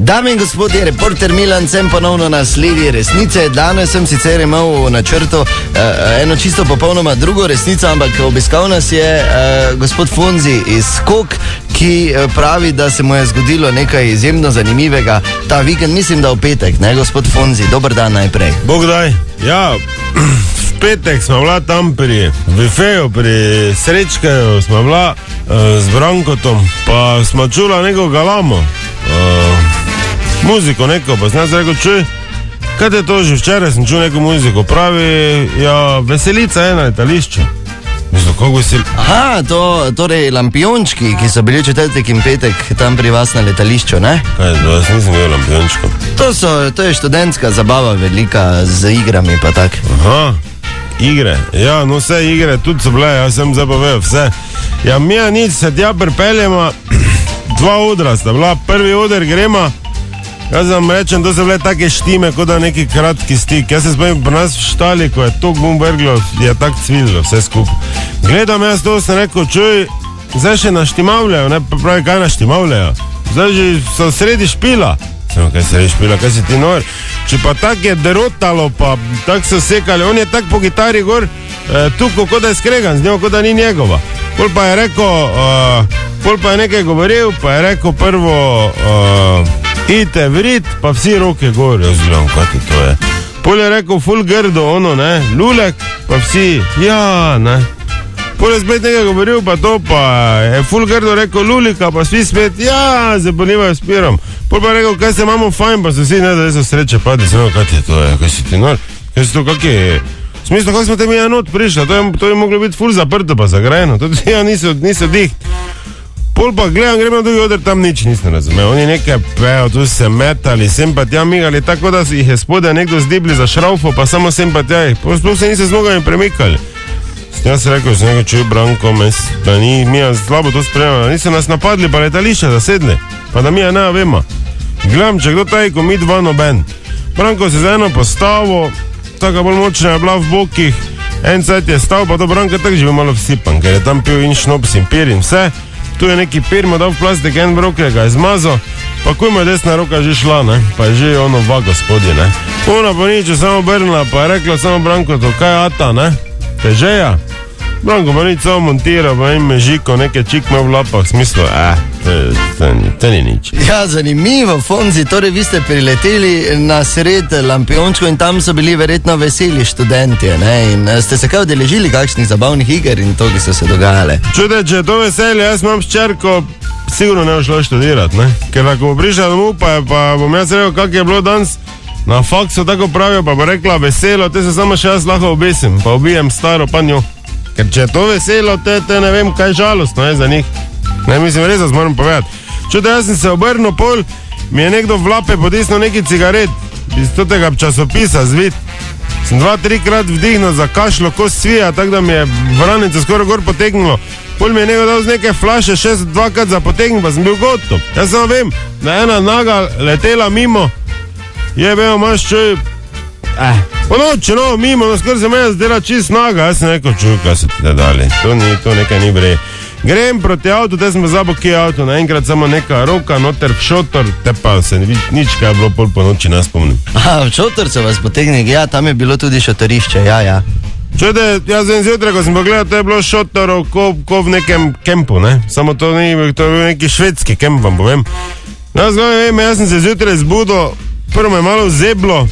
Dame in gospodje, reporter Milan, sem ponovno na sledi resnice. Danes sem sicer imel v načrtu eno čisto popolnoma drugo resnico, ampak obiskal nas je gospod Fonzi iz Skok, ki pravi, da se mu je zgodilo nekaj izjemno zanimivega ta vikend, mislim, da v petek, ne, gospod Fonzi? Dober dan najprej. Bog daj. Ja, v petek smo bila tam pri bifeju, pri Srečkaju, smo bila z Brankotom, pa smo čula neko galamo, muziko neko, pa sem jaz rekel, čuj, kaj je to že, včeraj sem čul neko muziko, pravi, ja, veselica je na letališču. Mislim, kako veselica? Aha, torej lampiončki, ki so bili četrtek in petek tam pri vas na letališču, ne? Kaj, da jaz nisem bil lampiončko. To je študentska zabava velika z igrami pa tak. Aha, igre, ja, no vse igre, tudi so bile, jaz sem zabavel vse. Ja, mija nič, se tja pripeljemo, dva odra sta bila, prvi oder gremo, jaz vam rečem, to so bile take štime, kot da neki kratki stik. Jaz se spomnim pri nas v štali, ko je tok bumberglo, je tak cvililo vse skupaj. Gledam jaz to, sem rekel, čuj, zdaj še naštimavljajo, ne, pa pravi, kaj naštimavljajo? Zdaj že so sredi špila. Sem, kaj sredi špila, kaj si ti nor? Če pa tak je derotalo, pa tak so sekali, on je tak po gitari gor, tukaj, kot da je skregan, z njo, kot da ni njegova. Pol pa je rekel, pol pa je nekaj govoril, pa je rekel prvo, idite vrit, pa vsi roke gor, jaz gledam, kaj ti to je. Pol je rekel ful grdo, ono, ne, lulek, pa vsi, ja, ne. Pol je spet nekaj govoril, pa to, pa je ful grdo rekel lulika, pa vsi spet, ja, se bolivajo s pirom. Pol pa je rekel, kaj se imamo fajn, pa so vsi, ne, da so sreče pade, se kaj ti je to, kaj si ti nor, kaj si to, kak je, v smislu, kako smo temi not prišli, to je moglo biti ful zaprto, pa zagrajeno, to ja niso diht. Pol pa gledam, gremo drugi oder, tam nič nisem razumel. Oni nekaj pejo, tu se metali, sem pa tja migali, tako da jih je spodaj nekdo zdibli za šraufo, pa samo sem pa tja jih. Sploh se niso z nogami premikali. Jaz sem rekel, sem nekaj čuj, Branko, da mi slabo to spremljamo, niso nas napadli, pa letališče zasedli, pa da mi ne vemo. Gledam, če kdo taj, ko mi dva noben. Branko se za eno postavo, taka bolj močna je bila v bokih, en cajt je stav, pa to Branko tak že bil malo vsipan, ker je tam pil in šnops in pir in vse. Tu je neki pir, mu dal v plastik, en broke ga je zmazal, pa ko mu je desna roka že šla, ne, pa je že ono vago spodje, ne. Ona pa nič, samo obrnila, pa je rekla samo Branko, to kaj je ata, ne, težeja. Branko pa nič samo montira, pa im mežiko, neke čikme v lapah, smislu, to ni nič. Ja, zanimivo, Fonzi, torej vi ste prileteli na sred lampiončko in tam so bili verjetno veseli študentje, ne, in ste se kaj udeležili kakšnih zabavnih iger in to, ki so se dogajale. Čude, če je to veselje, jaz imam ščerko, sigurno ne bo šlo študirati, ne, ker ako bo prišla domov, pa bom jaz rekel, kak je bilo danes na faksu, tako pravijo, pa bo rekla veselo, te se samo še jaz lahko obesim, pa obijem staro panjo. Ker če je to veselo, te ne vem, kaj žalostno je za njih. Ne, mislim, res vas moram povedati. Čude, jaz sem se obrnil pol, mi je nekdo v lape potisnil neki cigaret, iz tega časopisa zvit. Sem 2-3 krat vdihnil za kašlo, ko svija, tako da mi je vranico skoraj gor potegnilo. Pol mi je nekdo dal z neke flaše, še 2krat za potegn, pa sem bil gotov. Jaz samo vem, da ena naga letela mimo, je bil maš čuj, po noči, no, mimo, no, skoraj se me zdela čist naga, jaz sem rekel, čuj, kaj se ti da dali, to nekaj ni brej. Grem proti avtu, te sem zabo, kje je avto, naenkrat samo neka roka, noter v šotor, te pa se nič, kaj je bilo pol po noči, ne spomnim. Aha, v šotor so vas potegnili, ja, tam je bilo tudi šotorišče, ja. Čude, jaz vem zjutraj, ko sem pogledal, to je bilo šotorov, ko v nekem kempu, ne, samo to je bil neki švedski kemp, vam povem. Jaz sem se zjutraj zbudil, prvo me je malo zeblo,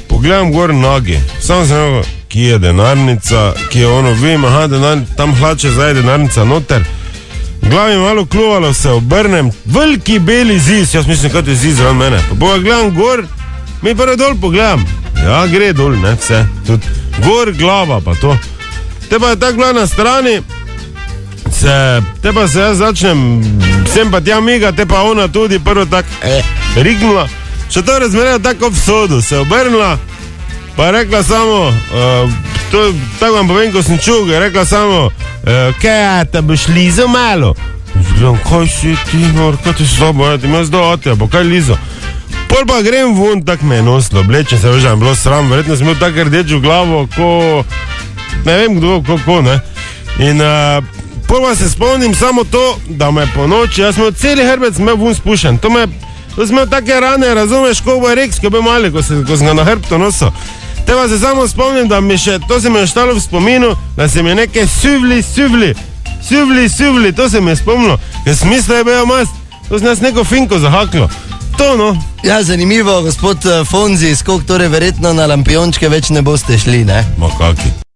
pogledam gor nogi, samo sem rekel, kje je denarnica, kje je ono, vim, aha, tam hlače zdaj denarnica noter. Glavi malo kljuvalo, se obrnem, veliki beli ziz, jaz mislim, kaj je ziz ran mene. Pa gledam gor, mi prvo dol pogledam, ja, gre dol, ne, vse, tudi gor glava pa to. Te pa je tak bila na strani, te pa se jaz začnem, sem pa tja miga, te pa ona tudi prvo tak, rignula. Še to razmerila tako v sodu, se obrnila, pa je rekla samo, tako vam povem, ko sem čul, je rekla samo, kaj, te boš lizo malo? Gledam, kaj si ti, nor, kaj ti slabo, ti imaš do otja, pa kaj lizo? Pol pa grem vun, tak me je nosilo, oblečen se, veš, bilo sram, verjetno sem imel tako rdeč v glavo, ko, ne vem kdo, ko, ne. In pol pa se spomnim samo to, da me po noči, jaz sem celi hrbet imel vun spušen, to To sem imel take rane, razumeš, ko bo Rex, ko bo mali, ko sem ga na hrbtu nosil. Teba se samo spomnim, da mi še, to se mi je ostalo v spominu, da se mi je neke suvli, to se mi je spomnilo, ker smisla je bil mast, to sem jaz neko finko zahaklo. To, no. Ja, zanimivo, gospod Fonzi, skok, torej verjetno na lampiončke več ne boste šli, ne? Ma kaki.